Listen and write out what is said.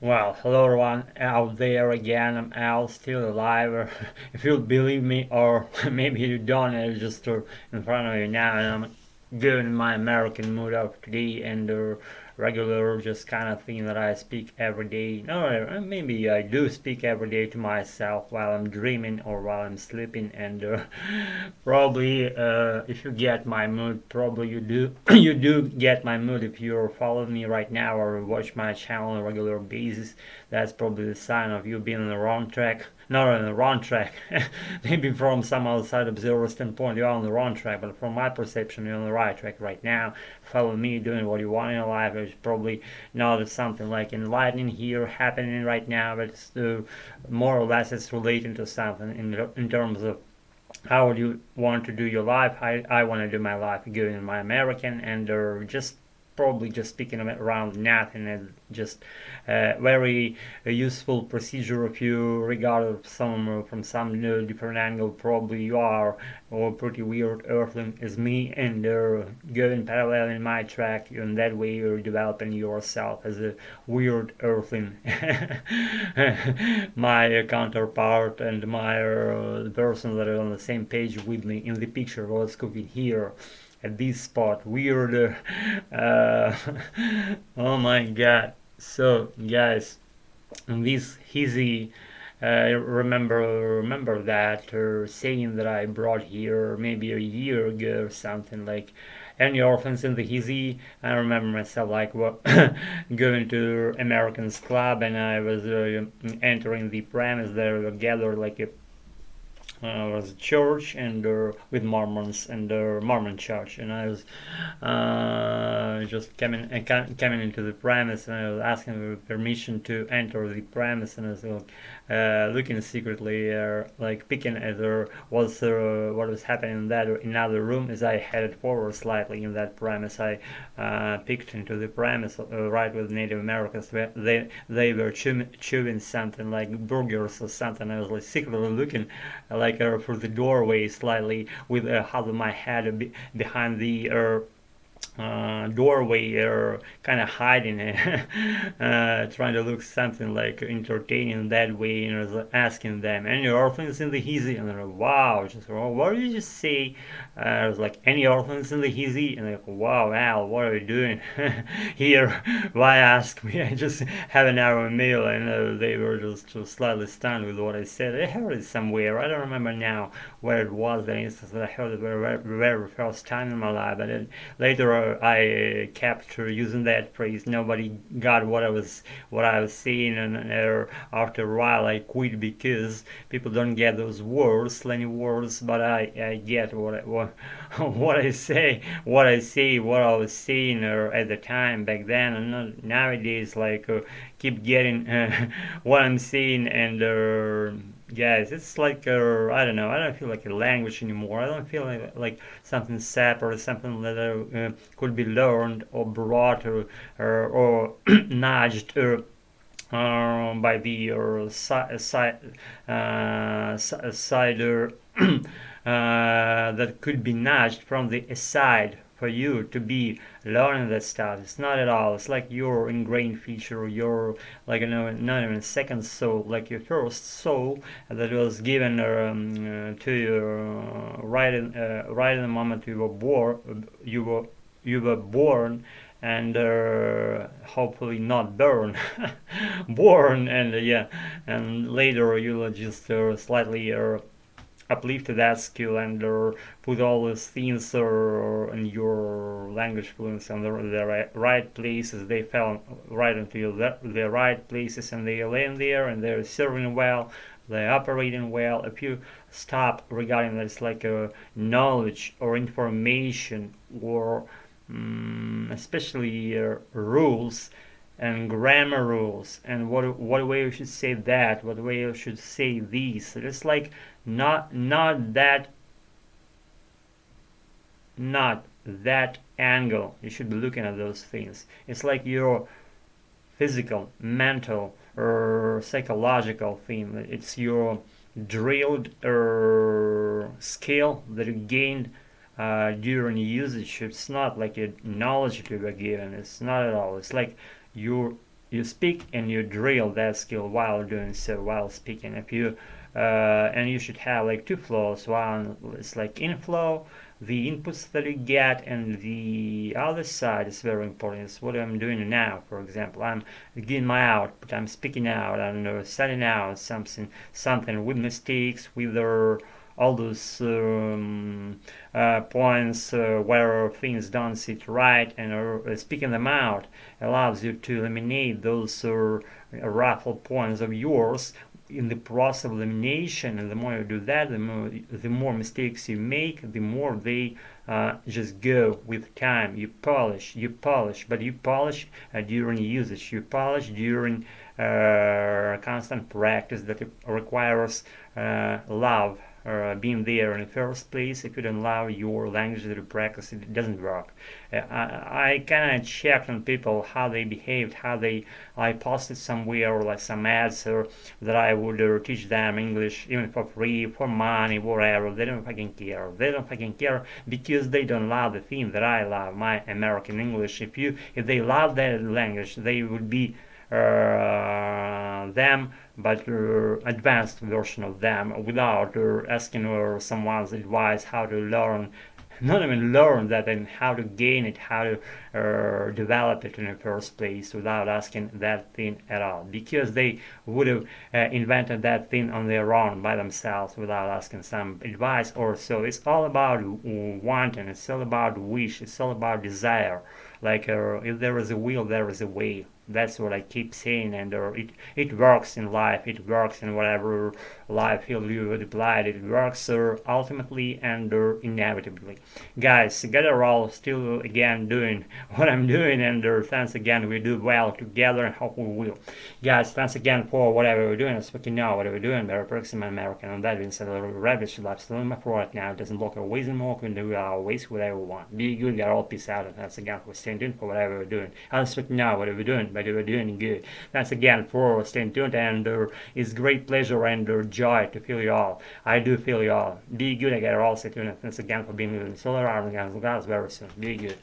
Well, hello everyone out there again. I'm Al, still alive. If you believe me, or maybe you don't, it's just in front of you now, and I'm doing my American mood of today and the regular just kind of thing that I speak every day. No, maybe I do speak every day to myself while I'm dreaming or while I'm sleeping, and probably if you get my mood, probably you do. You do get my mood if you're following me right now or watch my channel on a regular basis. That's probably the sign of you being on the wrong track. Not on the wrong track. Maybe from some outside observer standpoint, you're on the wrong track, but from my perception, you're on the right track right now. Follow me, doing what you want in your life. There's probably not something like enlightening here happening right now, but it's more or less it's relating to something in terms of how would you want to do your life. I want to do my life good in my American, and just probably just speaking around nothing, and just very useful procedure if you regard some from some different angle. Probably you are or pretty weird earthling as me, and going parallel in my track, and that way you're developing yourself as a weird earthling. My counterpart and my the person that are on the same page with me in the picture was cooking here at this spot. Weird. Oh my god. So, guys, this easy. Remember that saying that I brought here maybe a year ago or something like any orphans in the Hizzy. I remember myself like what going to American's club, and I was entering the premise there gathered like a was a church and with Mormons and Mormon church, and I was just coming into the premise, and I was asking for permission to enter the premise, and I was looking secretly, like picking at what was happening in that in another room. As I headed forward slightly in that premise, I peeked into the premise right with Native Americans. Where they were chewing something like burgers or something. I was like secretly looking like through the doorway slightly with half of my head behind the doorway, kind of hiding it, trying to look something like entertaining that way, and I was asking them, any orphans in the Hizzy? And they're like, wow, just, oh, what did you just say? I was like, any orphans in the Hizzy? And they're like, wow, Al, what are you doing here? Why ask me? I just have an hour meal, and they were just slightly stunned with what I said. I heard it somewhere, I don't remember now where it was, the instance that I heard it very, very first time in my life, but then later I kept using that phrase. Nobody got what I was saying, and after a while I quit because people don't get those words, slangy words. But I get what I say, what I was saying at the time back then, and not nowadays. Like keep getting what I'm saying, and guys, it's like I don't know. I don't feel like a language anymore. I don't feel like something separate, something that could be learned or brought or nudged by the side that could be nudged from the aside for you to be learning that stuff. It's not at all. It's like your ingrained feature, your like not even second soul, like your first soul that was given to you right in the moment you were born. You were born, and hopefully not burn born, and yeah, and later you'll just slightly uplift that skill and put all those things in your language fluency on the right places. They fell right into the right places, and they land there, and they're serving well, they're operating well. If you stop regarding that, it's like a knowledge or information or especially rules and grammar rules, and what way you should say that, what way you should say these. It's like not that angle you should be looking at those things. It's like your physical, mental, or psychological thing. It's your drilled skill that you gained during usage. It's not like a knowledge you were given. It's not at all. It's like you you speak and you drill that skill while doing so, while speaking. If you and you should have like two flows. One is like inflow, the inputs that you get, and the other side is very important. It's what I'm doing now. For example, I'm giving my output, I'm speaking out, I'm setting out something with mistakes, with all those points where things don't sit right, and speaking them out allows you to eliminate those ruffled points of yours in the process of elimination. And the more you do that, the more mistakes you make, the more they just go with time. You polish, but you polish during usage. You polish during constant practice that requires love. Being there in the first place. If you don't allow your language to practice, it doesn't work. I kind of checked on people how they behaved, I posted somewhere like some ads that I would teach them English even for free, for money, whatever. They don't fucking care. They don't fucking care because they don't love the thing that I love, my American English. If they love that language, they would be them, but advanced version of them, without asking someone's advice how to learn, not even learn that, and how to gain it, how to develop it in the first place, without asking that thing at all, because they would have invented that thing on their own by themselves without asking some advice or so. It's all about wanting, it's all about wish, it's all about desire. Like if there is a will, there is a way. That's what I keep saying, and it works in life. It works in whatever life field you applied. It works ultimately and inevitably. Guys, together all still again doing what I'm doing, and thanks again. We do well together, and hope we will. Guys, thanks again for whatever we're doing. As we can know what we're doing, better person American. And that being said, rabbit life still in my throat now. It doesn't look always and more. Can do always whatever we want. Be good, get all peace out, and thanks again for staying tuned for whatever we're doing. As we can know what we're doing, but we're doing good. Thanks again for staying tuned, and it's great pleasure and joy to feel you all. I do feel you all. Be good, I get all stay tuned. Thanks again for being with me. Solar Arm, guys, very soon. Be good.